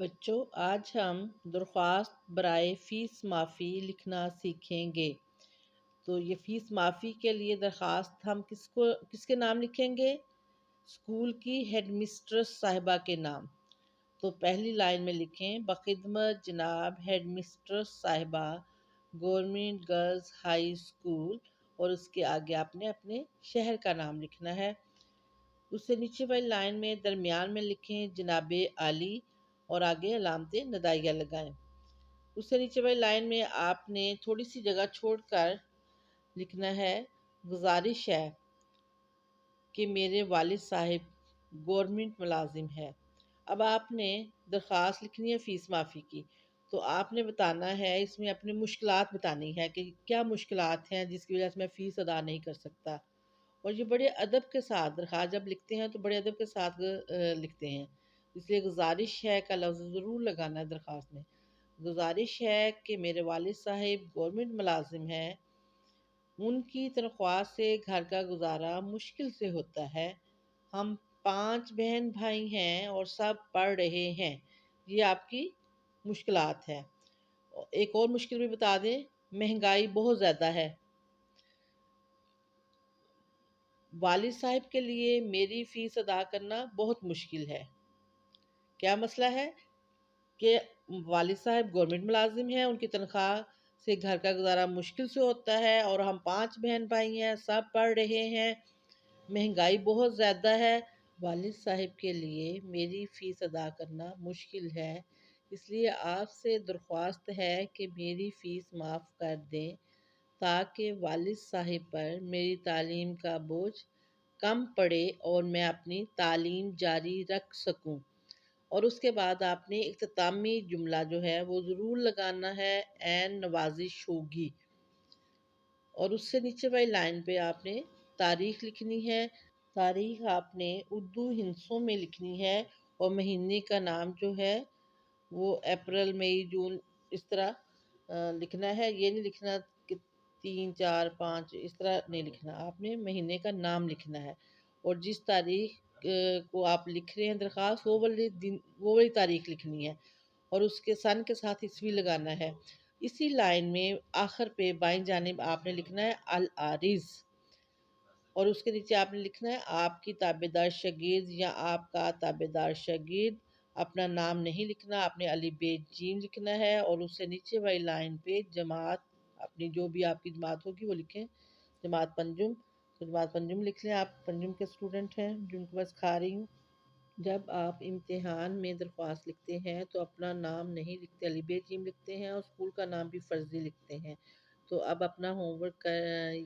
بچوں، آج ہم درخواست برائے فیس معافی لکھنا سیکھیں گے۔ تو یہ فیس معافی کے لیے درخواست ہم کس کے نام لکھیں گے؟ اسکول کی ہیڈ مسٹرس صاحبہ کے نام۔ تو پہلی لائن میں لکھیں: بخدمت جناب ہیڈ مسٹرس صاحبہ، گورنمنٹ گرلز ہائی اسکول، اور اس کے آگے آپ نے اپنے شہر کا نام لکھنا ہے۔ اس سے نیچے والی لائن میں درمیان میں لکھیں: جناب عالی، اور آگے علامت ندائیہ لگائیں۔ اس سے نیچے والی لائن میں آپ نے تھوڑی سی جگہ چھوڑ کر لکھنا ہے: گزارش ہے کہ میرے والد صاحب گورنمنٹ ملازم ہے۔ اب آپ نے درخواست لکھنی ہے فیس معافی کی، تو آپ نے بتانا ہے، اس میں اپنی مشکلات بتانی ہے کہ کیا مشکلات ہیں جس کی وجہ سے میں فیس ادا نہیں کر سکتا۔ اور یہ بڑے ادب کے ساتھ درخواست جب لکھتے ہیں تو بڑے ادب کے ساتھ لکھتے ہیں، اس لیے گزارش ہے کا لفظ ضرور لگانا ہے درخواست میں۔ گزارش ہے کہ میرے والد صاحب گورنمنٹ ملازم ہیں، ان کی تنخواہ سے گھر کا گزارا مشکل سے ہوتا ہے، ہم 5 بہن بھائی ہیں اور سب پڑھ رہے ہیں۔ یہ آپ کی مشکلات ہے۔ ایک اور مشکل بھی بتا دیں: مہنگائی بہت زیادہ ہے، والد صاحب کے لیے میری فیس ادا کرنا بہت مشکل ہے۔ کیا مسئلہ ہے؟ کہ والد صاحب گورنمنٹ ملازم ہیں، ان کی تنخواہ سے گھر کا گزارا مشکل سے ہوتا ہے، اور ہم 5 بہن بھائی ہیں، سب پڑھ رہے ہیں، مہنگائی بہت زیادہ ہے، والد صاحب کے لیے میری فیس ادا کرنا مشکل ہے، اس لیے آپ سے درخواست ہے کہ میری فیس معاف کر دیں تاکہ والد صاحب پر میری تعلیم کا بوجھ کم پڑے اور میں اپنی تعلیم جاری رکھ سکوں۔ اور اس کے بعد آپ نے اختتامی جملہ جو ہے وہ ضرور لگانا ہے: عین نوازش ہوگی۔ اور اس سے نیچے والی لائن پہ آپ نے تاریخ لکھنی ہے۔ تاریخ آپ نے اردو ہندسوں میں لکھنی ہے، اور مہینے کا نام جو ہے وہ اپریل، مئی، جون اس طرح لکھنا ہے۔ یہ نہیں لکھنا کہ 3، 4، 5 اس طرح نہیں لکھنا، آپ نے مہینے کا نام لکھنا ہے۔ اور جس تاریخ کو آپ لکھ رہے ہیں درخواست، وہ والی تاریخ لکھنی ہے، اور اس کے سن کے ساتھ عیسوی لگانا ہے۔ اسی لائن میں آخر پہ بائیں جانب آپ نے لکھنا ہے العارض، اور اس کے نیچے آپ نے لکھنا ہے آپ کی تابعدار شاگرد یا آپ کا تابعدار شاگرد۔ اپنا نام نہیں لکھنا، آپ نے علی بے جیم لکھنا ہے، اور اس سے نیچے والی لائن پہ جماعت، اپنی جو بھی آپ کی جماعت ہوگی وہ لکھیں: جماعت پنجم۔ تو جماعت پنجم لکھ لیں، آپ پنجم کے اسٹوڈنٹ ہیں جن کو میں سکھا رہی ہوں۔ جب آپ امتحان میں درخواست لکھتے ہیں تو اپنا نام نہیں لکھتے، علی بے جیم لکھتے ہیں، اور اسکول کا نام بھی فرضی لکھتے ہیں۔ تو اب اپنا ہوم ورک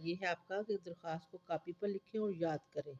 یہ ہے آپ کا کہ درخواست کو کاپی پر لکھیں اور یاد کریں۔